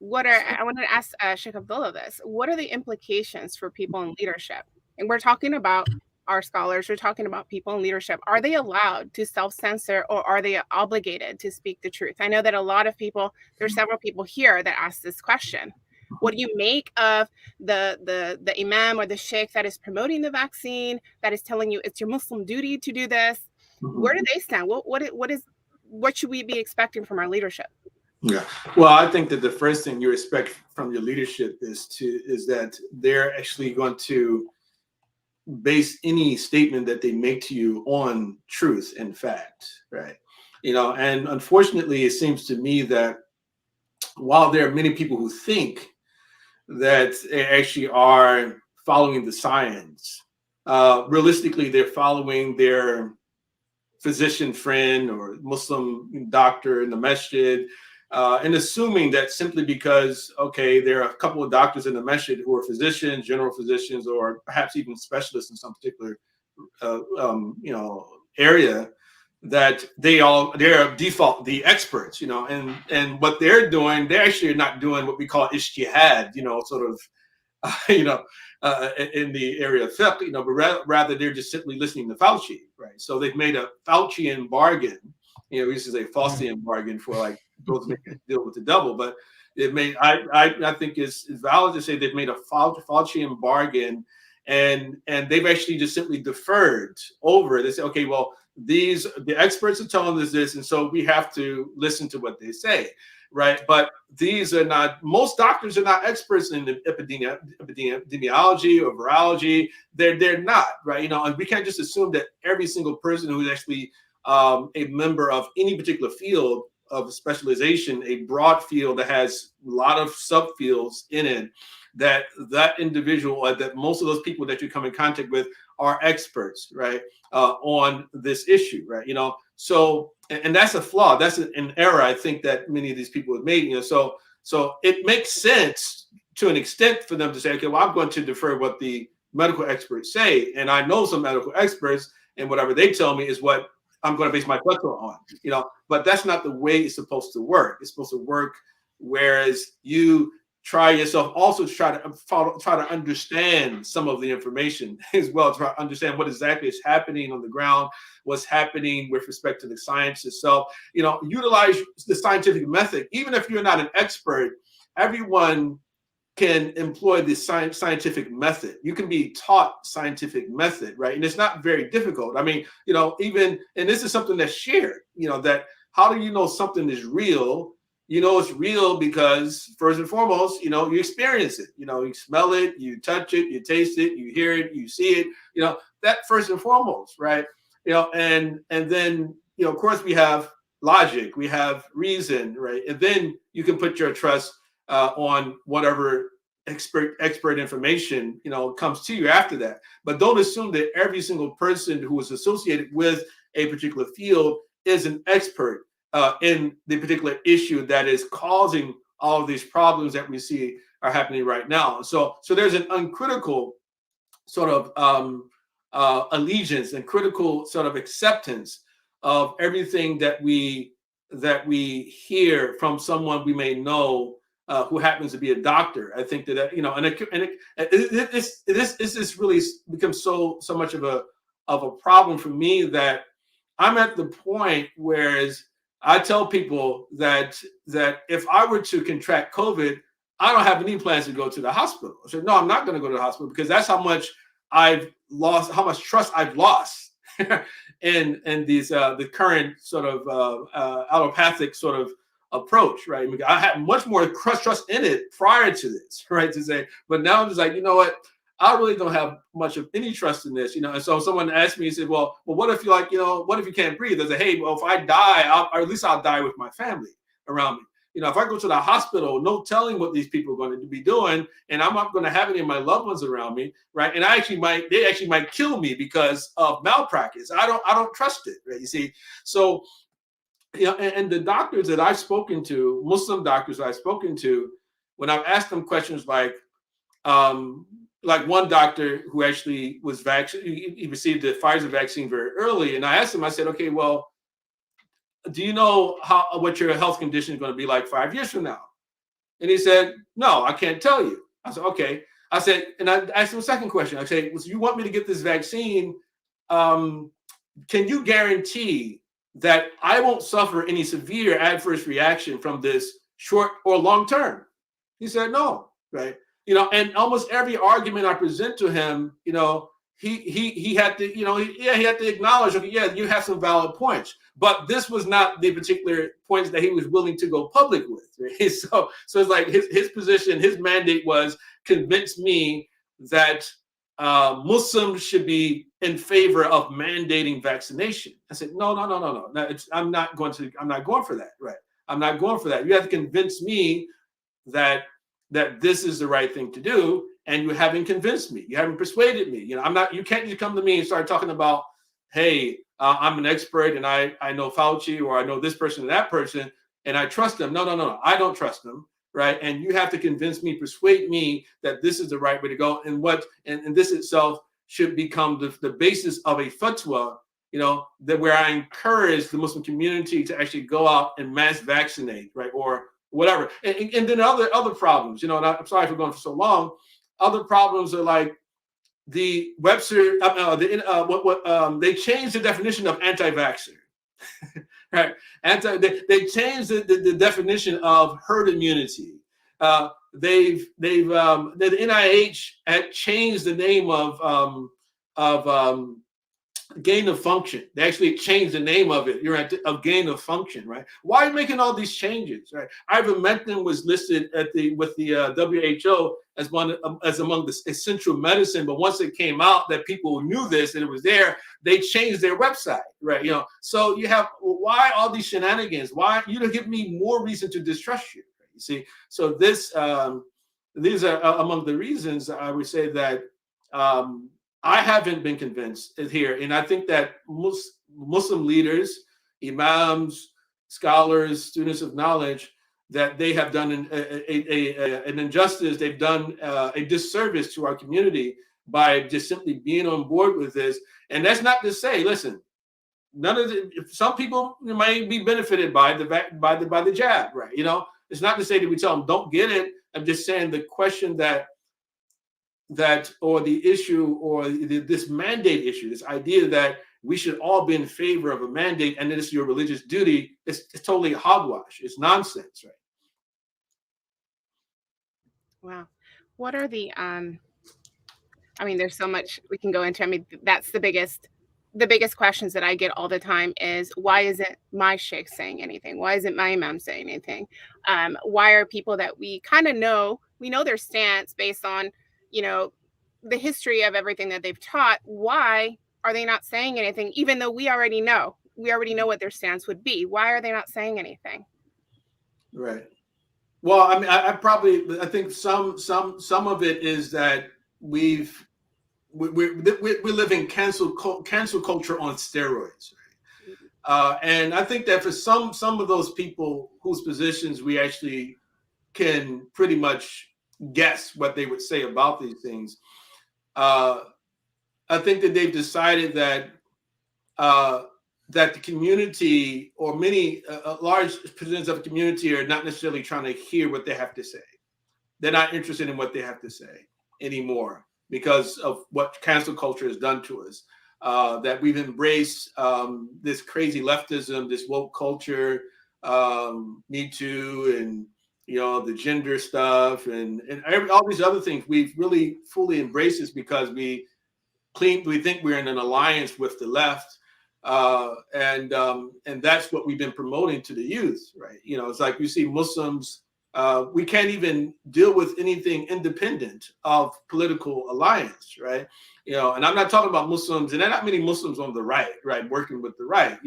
I wanted to ask Sheikh Abdullah this. What are the implications for people in leadership? And we're talking about our scholars, we're talking about people in leadership. Are they allowed to self-censor, or are they obligated to speak the truth? I know that a lot of people, there's several people here that ask this question. What do you make of the imam or the sheikh that is promoting the vaccine, that is telling you it's your Muslim duty to do this? Where do they stand? What should we be expecting from our leadership? Yeah. Well, I think that the first thing you expect from your leadership is that they're actually going to base any statement that they make to you on truth and fact, right? And unfortunately, it seems to me that while there are many people who think that they actually are following the science, realistically, they're following their physician friend or Muslim doctor in the masjid, and assuming that simply because, okay, there are a couple of doctors in the masjid who are physicians, general physicians, or perhaps even specialists in some particular, area, that they're default the experts, and what they're doing, they're actually not doing what we call ijtihad, sort of, in the area of fiqh, but rather they're just simply listening to Fauci, right? So they've made a Faucian bargain. We used to say Faucian bargain for like those making a deal with the devil, but it made I think it's valid to say they've made a Faucian bargain, and they've actually just simply deferred over. They say, okay, well, the experts are telling us this, and so we have to listen to what they say. Right, but most doctors are not experts in epidemiology or virology. They're not, right? And we can't just assume that every single person who is actually a member of any particular field of specialization, a broad field that has a lot of subfields in it, that individual, or that most of those people that you come in contact with are experts, right, on this issue, right? So, and that's a flaw. That's an error I think that many of these people have made. So it makes sense to an extent for them to say, okay, well, I'm going to defer what the medical experts say, and I know some medical experts, and whatever they tell me is what I'm going to base my questioning on. But that's not the way it's supposed to work. It's supposed to work whereas you try yourself also to try to understand some of the information as well, try to understand what exactly is happening on the ground, what's happening with respect to the science itself. Utilize the scientific method. Even if you're not an expert, everyone can employ the scientific method. You can be taught scientific method, right? And it's not very difficult. I mean, even, and this is something that's shared, that how do you know something is real? It's real because first and foremost, you experience it, you smell it, you touch it, you taste it, you hear it, you see it, that first and foremost, right? And then, of course we have logic, we have reason, right? And then you can put your trust on whatever expert information, comes to you after that. But don't assume that every single person who is associated with a particular field is an expert in the particular issue that is causing all of these problems that we see are happening right now. So there's an uncritical sort of allegiance and critical sort of acceptance of everything that we hear from someone we may know who happens to be a doctor. I think that this really becomes so much of a problem for me that I'm at the point whereas I tell people that if I were to contract COVID, I don't have any plans to go to the hospital. I said, no, I'm not going to go to the hospital because that's how much I've lost, how much trust I've lost in these the current sort of allopathic sort of approach, right? I had much more trust in it prior to this, right? To say, but now I'm just like, you know what? I really don't have much of any trust in this, And so someone asked me, he said, well, what if you what if you can't breathe? I said, hey, well, if I die, or at least I'll die with my family around me. If I go to the hospital, no telling what these people are going to be doing, and I'm not going to have any of my loved ones around me, right? And they actually might kill me because of malpractice. I don't trust it, right? You see, so and the doctors that I've spoken to, Muslim doctors that I've spoken to, when I've asked them questions like one doctor who actually was vaccinated, he received the Pfizer vaccine very early. And I asked him, I said, okay, well, do you know what your health condition is going to be like 5 years from now? And he said, no, I can't tell you. I said, okay. I said, and I asked him a second question. I said, well, so you want me to get this vaccine? Can you guarantee that I won't suffer any severe adverse reaction from this short or long term? He said, no, right? And almost every argument I present to him, he had to, he had to acknowledge, okay, yeah, you have some valid points, but this was not the particular points that he was willing to go public with. Right? So it's like his position, his mandate was convince me that Muslims should be in favor of mandating vaccination. I said, no. I'm not going for that. Right. I'm not going for that. You have to convince me that this is the right thing to do. And you haven't convinced me. You haven't persuaded me. You know, you can't just come to me and start talking about, hey, I'm an expert and I know Fauci, or I know this person and that person, and I trust them. No. I don't trust them. Right. And you have to convince me, persuade me that this is the right way to go. And this itself should become the basis of a fatwa, you know, that where I encourage the Muslim community to actually go out and mass vaccinate, right, or whatever. And then other problems, you know, and I'm sorry for going for so long. Other problems are like the Webster, they changed the definition of anti-vaxxer. Right, they changed the definition of herd immunity. The NIH had changed the name of gain of function. They actually changed the name of it. You're of gain of function, right? Why are you making all these changes, right? Ivermectin was listed with the WHO as among the essential medicine, but once it came out that people knew this and it was there, they changed their website, right? You know, so you have, why all these shenanigans? Why you don't give me more reason to distrust you? Right? You see, so these are among the reasons I would say that. I haven't been convinced here. And I think that Muslim leaders, imams, scholars, students of knowledge, that they have done an injustice. They've done a disservice to our community by just simply being on board with this. And that's not to say, listen, some people might be benefited by the jab, right? You know, it's not to say that we tell them don't get it. I'm just saying the question that or the issue or this mandate issue, this idea that we should all be in favor of a mandate and that it's your religious duty, it's totally hogwash. It's nonsense, right? Wow. What are the I mean, there's so much we can go into. I mean, that's the biggest questions that I get all the time is, why isn't my sheikh saying anything? Why isn't my imam saying anything? Why are people that we kind of know, we know their stance based on, you know, the history of everything that they've taught, why are they not saying anything, even though we already know what their stance would be? Why are they not saying anything? Right. Well, I mean, I think some of it is that we're living cancel culture on steroids. Right? And I think that for some of those people whose positions we actually can pretty much guess what they would say about these things, I think that they've decided that the community, or many large percentages of the community, are not necessarily trying to hear what they have to say. They're not interested in what they have to say anymore because of what cancel culture has done to us. That we've embraced this crazy leftism, this woke culture, Me Too, and the gender stuff, and all these other things. We've really fully embraced this because we think we're in an alliance with the left, and that's what we've been promoting to the youth, right? It's like you see Muslims. We can't even deal with anything independent of political alliance, right? And I'm not talking about Muslims, and there are not many Muslims on the right, working with the right,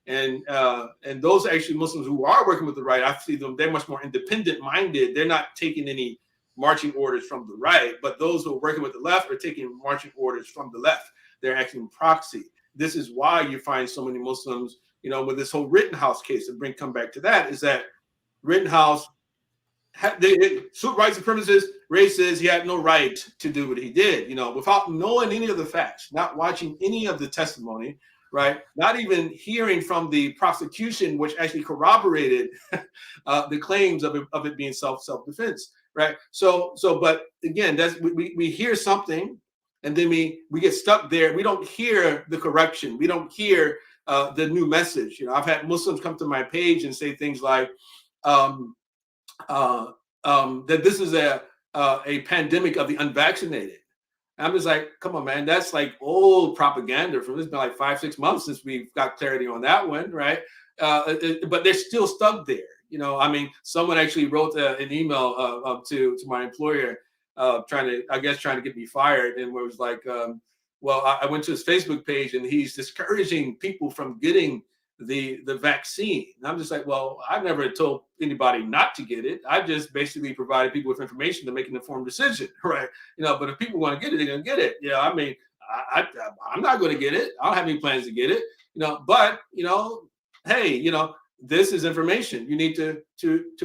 and those actually Muslims who are working with the right, I see them, they're much more independent minded. They're not taking any marching orders from the right, but those who are working with the left are taking marching orders from the left. They're acting proxy. This is why you find so many Muslims, with this whole Rittenhouse case, and come back to that, is that Rittenhouse, white supremacist, racist, he had no right to do what he did, without knowing any of the facts, not watching any of the testimony, right? Not even hearing from the prosecution, which actually corroborated the claims of it being self-defense, right? So, but again, that's we hear something, and then we get stuck there. We don't hear the correction. We don't hear the new message. I've had Muslims come to my page and say things like that this is a pandemic of the unvaccinated. I'm just like, come on, man, that's like old propaganda from it's been like 5-6 months since we've got clarity on that one, right? But they're still stuck there. I mean, someone actually wrote an email to my employer trying to get me fired, and where it was like, well, I went to his Facebook page and he's discouraging people from getting the vaccine. And I'm just like, well, I've never told anybody not to get it. I just basically provided people with information to make an informed decision, right? But if people want to get it, they're gonna get it. I mean, I'm not going to get it. I don't have any plans to get it. But hey, this is information you need to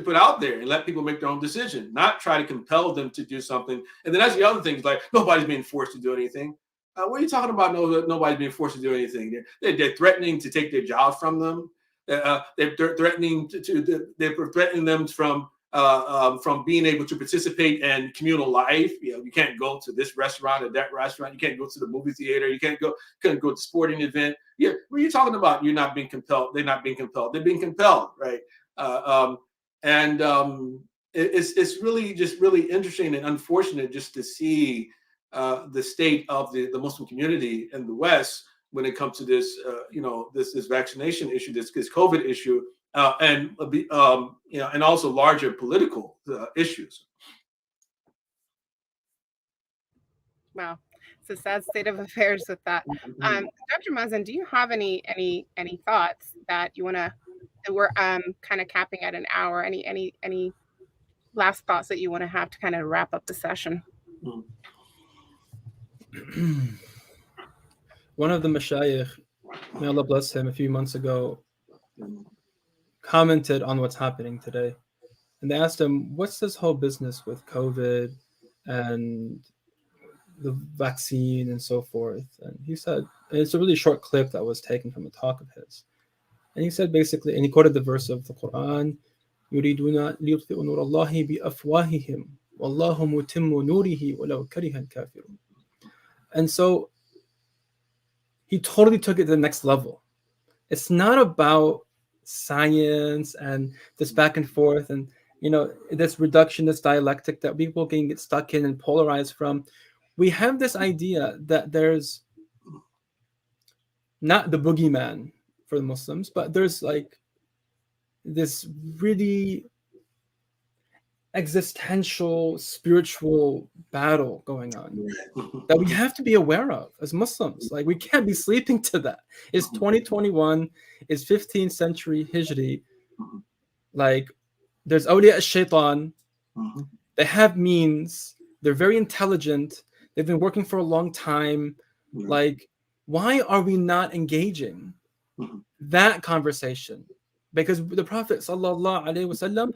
put out there and let people make their own decision, not try to compel them to do something. And then that's the other things, like nobody's being forced to do anything. What are you talking about? No, nobody's being forced to do anything. They're threatening to take their jobs from them. They're threatening they're threatening them from being able to participate in communal life. You can't go to this restaurant or that restaurant. You can't go to the movie theater. You couldn't go to a sporting event. Yeah, what are you talking about? You're not being compelled. They're not being compelled. They're being compelled, right? It's really just really interesting and unfortunate just to see the state of the Muslim community in the West when it comes to this, this vaccination issue, this COVID issue, and also larger political issues. Wow, it's a sad state of affairs with that. Dr. Mazen, do you have any thoughts that you want to? We're kind of capping at an hour. Any last thoughts that you want to have to kind of wrap up the session? One of the mashayikh, may Allah bless him, a few months ago commented on what's happening today. And they asked him, what's this whole business with COVID and the vaccine and so forth? And he said, and it's a really short clip that was taken from a talk of his. And he said basically, and he quoted the verse of the Quran, يُرِيدُونَ لِيُطْفِئُوا نُورَ اللَّهِ بِأَفْوَاهِهِمْ وَاللَّهُ مُتِمُّ نُورِهِ وَلَوْ كَرِهَ الْكَافِرُونَ. And so he totally took it to the next level. It's not about science and this back and forth and this reductionist dialectic that people can get stuck in and polarized from. We have this idea that there's not the boogeyman for the Muslims, but there's like this really existential spiritual battle going on that we have to be aware of as Muslims. Like, we can't be sleeping to that. It's 2021, it's 15th century Hijri. Like, there's awliya al-shaytan. They have means. They're very intelligent. They've been working for a long time. Like, why are we not engaging that conversation? Because the Prophet sallallahu alaihi wasallam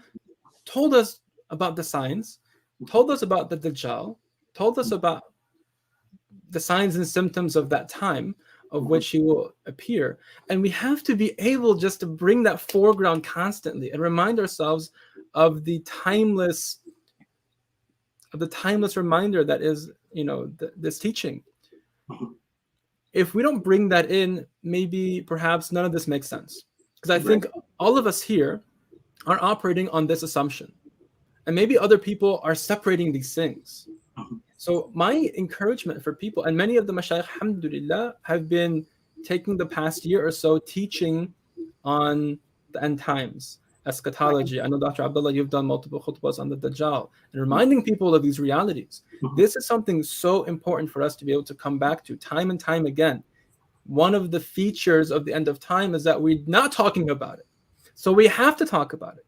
told us about the signs, told us about the Dajjal, told us about the signs and symptoms of that time of which he will appear. And we have to be able just to bring that foreground constantly and remind ourselves of the timeless reminder that is, this teaching. If we don't bring that in, maybe perhaps none of this makes sense. Because I think all of us here are operating on this assumption. And maybe other people are separating these things. So my encouragement for people, and many of the mashayikh, alhamdulillah, have been taking the past year or so teaching on the end times, eschatology. I know, Dr. Abdullah, you've done multiple khutbahs on the Dajjal and reminding people of these realities. This is something so important for us to be able to come back to time and time again. One of the features of the end of time is that we're not talking about it. So we have to talk about it.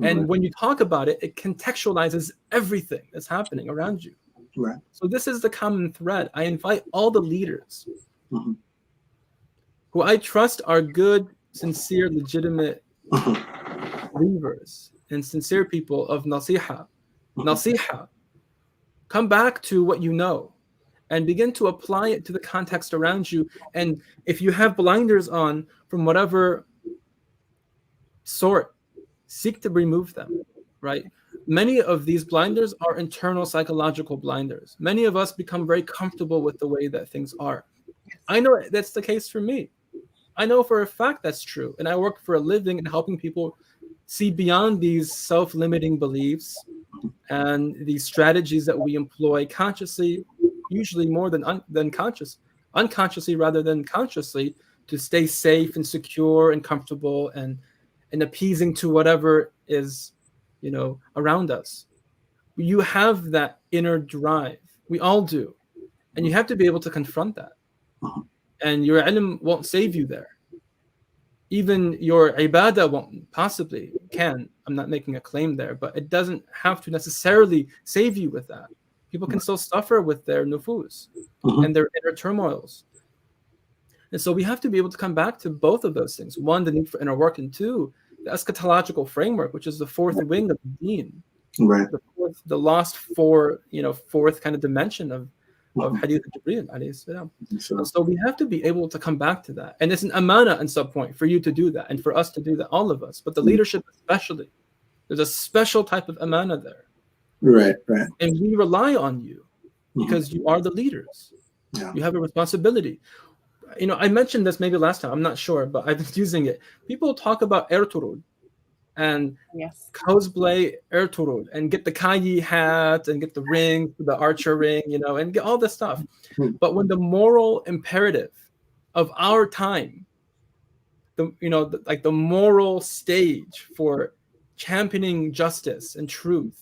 And when you talk about it, it contextualizes everything that's happening around you. So this is the common thread. I invite all the leaders who I trust are good, sincere, legitimate believers and sincere people of nasiha. Come back to what you know and begin to apply it to the context around you. And if you have blinders on from whatever sort, seek to remove them, right? Many of these blinders are internal psychological blinders. Many of us become very comfortable with the way that things are. I know that's the case for me. I know for a fact that's true. And I work for a living in helping people see beyond these self-limiting beliefs and these strategies that we employ consciously, usually more than unconsciously rather than consciously, to stay safe and secure and comfortable and appeasing to whatever is, around us. You have that inner drive. We all do. And you have to be able to confront that. And your ilm won't save you there. Even your ibadah won't, possibly can. I'm not making a claim there, but it doesn't have to necessarily save you with that. People can still suffer with their nufus and their inner turmoils. And so we have to be able to come back to both of those things. One, the need for inner work, and two, the eschatological framework, which is the fourth wing of the deen. Right. The lost fourth kind of dimension of Hadith Jibreel alayhi salam. So we have to be able to come back to that. And it's an amana in some point for you to do that and for us to do that, all of us. But the leadership especially, there's a special type of amana there. Right. And we rely on you because you are the leaders. Yeah. You have a responsibility. I mentioned this maybe last time, I'm not sure, but I've been using it. People talk about Ertugrul and cosplay Ertugrul and get the Kayi hat and get the ring, the archer ring, and get all this stuff. But when the moral imperative of our time, the moral stage for championing justice and truth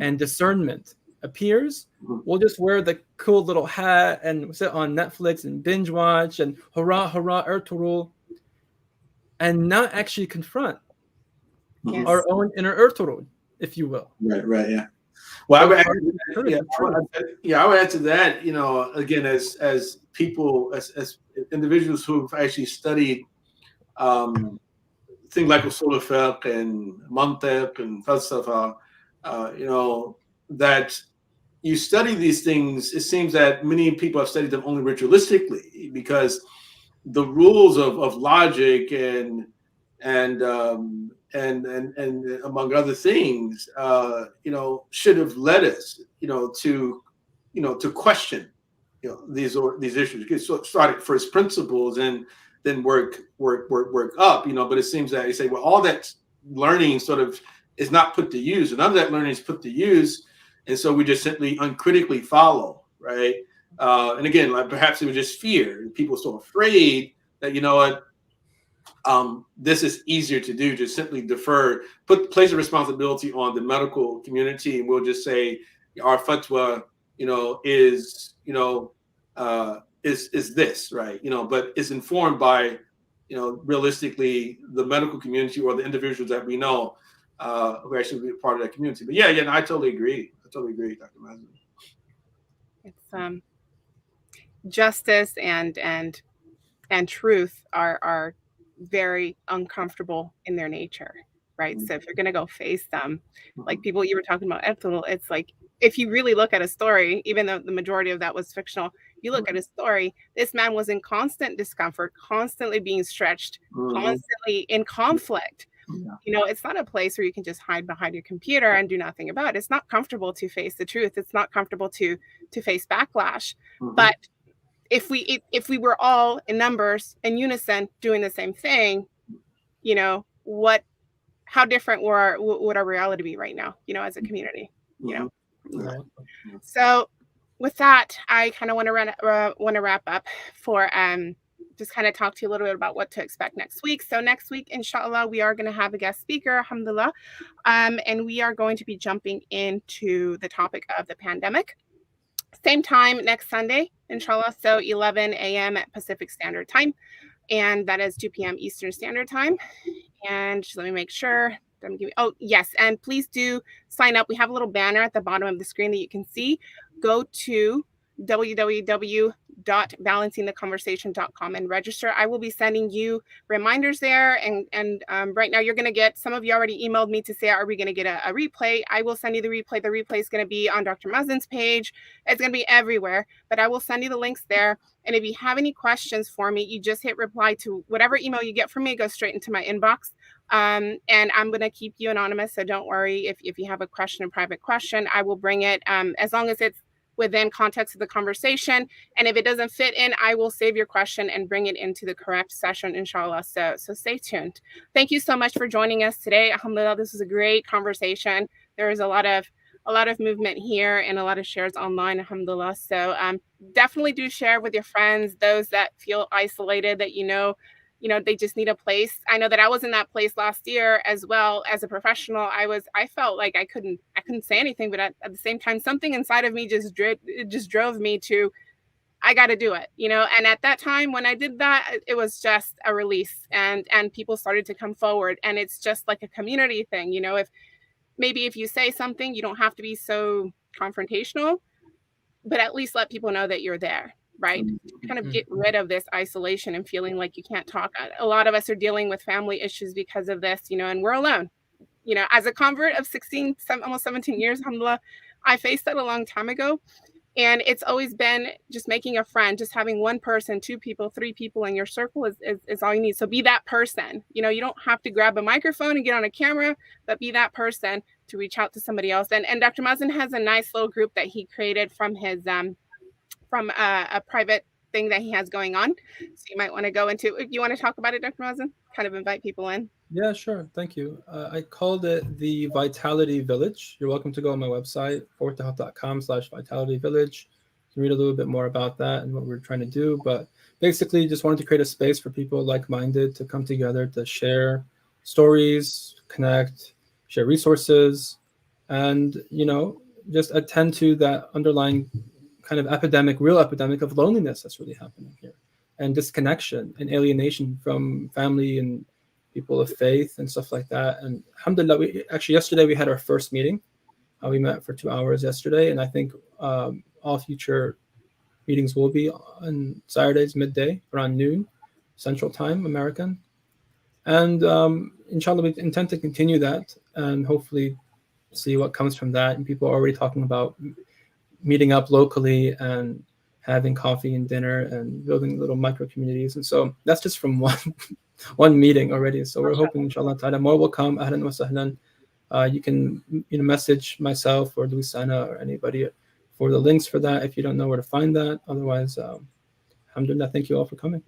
and discernment appears, we'll just wear the cool little hat and sit on Netflix and binge watch and hurrah, hurrah, Ertugrul, and not actually confront our own inner Ertugrul, if you will. Right, yeah. Well, I would add to that, again, as people, as individuals who've actually studied things like usul al-fiqh and mantiq and falsafa, that you study these things, it seems that many people have studied them only ritualistically, because the rules of logic and among other things, should have led us, to question, these issues. Start at first principles and then work up, But it seems that you say, well, all that learning sort of is not put to use, and none of that learning is put to use, and so we just simply uncritically follow, right? And again, like perhaps it was just fear. People were so afraid that this is easier to do, just simply place a responsibility on the medical community, and we'll just say our fatwa, is this, right? But it's informed by, realistically the medical community or the individuals that we know who actually be a part of that community. But yeah, I totally agree. Dr. Mazin. It's justice and truth are very uncomfortable in their nature, right? So if you're going to go face them, like people you were talking about, it's like, if you really look at a story, even though the majority of that was fictional, you look at a story, this man was in constant discomfort, constantly being stretched, constantly in conflict. It's not a place where you can just hide behind your computer and do nothing about it. It's not comfortable to face the truth. It's not comfortable to face backlash. But if we were all in numbers in unison doing the same thing, how different would our reality be right now, as a community, So with that, I kind of want to wrap up for just kind of talk to you a little bit about what to expect next week. So next week, inshallah, we are going to have a guest speaker, alhamdulillah, and we are going to be jumping into the topic of the pandemic. Same time next Sunday, inshallah, so 11 a.m. at Pacific Standard Time, and that is 2 p.m. Eastern Standard Time. And just let me make sure. Oh, yes, and please do sign up. We have a little banner at the bottom of the screen that you can see. Go to www.balancingtheconversation.com and register. I will be sending you reminders there, and right now you're going to get, some of you already emailed me to say, are we going to get a replay? I will send you the replay. The replay is going to be on Dr. Mazin's page. It's going to be everywhere, but I will send you the links there. And if you have any questions for me, you just hit reply to whatever email you get from me. It goes straight into my inbox. And I'm going to keep you anonymous, so don't worry if you have a question, a private question. I will bring it as long as it's within context of the conversation. And if it doesn't fit in, I will save your question and bring it into the correct session, inshallah. So stay tuned. Thank you so much for joining us today. Alhamdulillah, this was a great conversation. There is a lot of movement here and a lot of shares online, alhamdulillah. So definitely do share with your friends, those that feel isolated, that you know, they just need a place. I know that I was in that place last year as well as a professional. I felt like I couldn't say anything, but at the same time, something inside of me just drove me to, I got to do it, you know. And at that time when I did that, it was just a release, and people started to come forward, and it's just like a community thing, you know. If you say something, you don't have to be so confrontational, but at least let people know that you're there, right? Kind of get rid of this isolation and feeling like you can't talk. A lot of us are dealing with family issues because of this, you know, and we're alone. You know, as a convert of 16, almost 17 years, alhamdulillah, I faced that a long time ago. And it's always been just making a friend, just having one person, 2 people, 3 people in your circle is all you need. So be that person. You know, you don't have to grab a microphone and get on a camera, but be that person to reach out to somebody else. And Dr. Mazen has a nice little group that he created from his from a private thing that he has going on. So you might want to go into. You want to talk about it, Dr. Mazen? Kind of invite people in. Yeah, sure. Thank you. I called it the Vitality Village. You're welcome to go on my website, forwardtohealth.com/Vitality Village. You can read a little bit more about that and what we're trying to do. But basically, just wanted to create a space for people like-minded to come together to share stories, connect, share resources, and, you know, just attend to that underlying kind of real epidemic of loneliness that's really happening here, and disconnection and alienation from family and people of faith and stuff like that. And alhamdulillah, yesterday we had our first meeting. We met for 2 hours yesterday, and I think all future meetings will be on Saturdays midday around noon Central Time American. And inshallah, we intend to continue that and hopefully see what comes from that. And people are already talking about meeting up locally and having coffee and dinner and building little micro communities. And so that's just from one meeting already. So we're hoping, inshallah ta'ala, more will come. Ahlan wa sahlan. You can message myself or Luisana or anybody for the links for that if you don't know where to find that. Otherwise, alhamdulillah, thank you all for coming.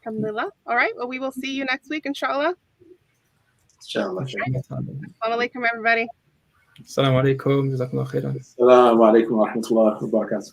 Alhamdulillah. All right. Well, we will see you next week, inshallah. Inshallah. Assalamu alaikum, everybody. Assalamu alaikum. Jazakallah khairan. Assalamu alaikum wa rahmatullahi wa barakatuh.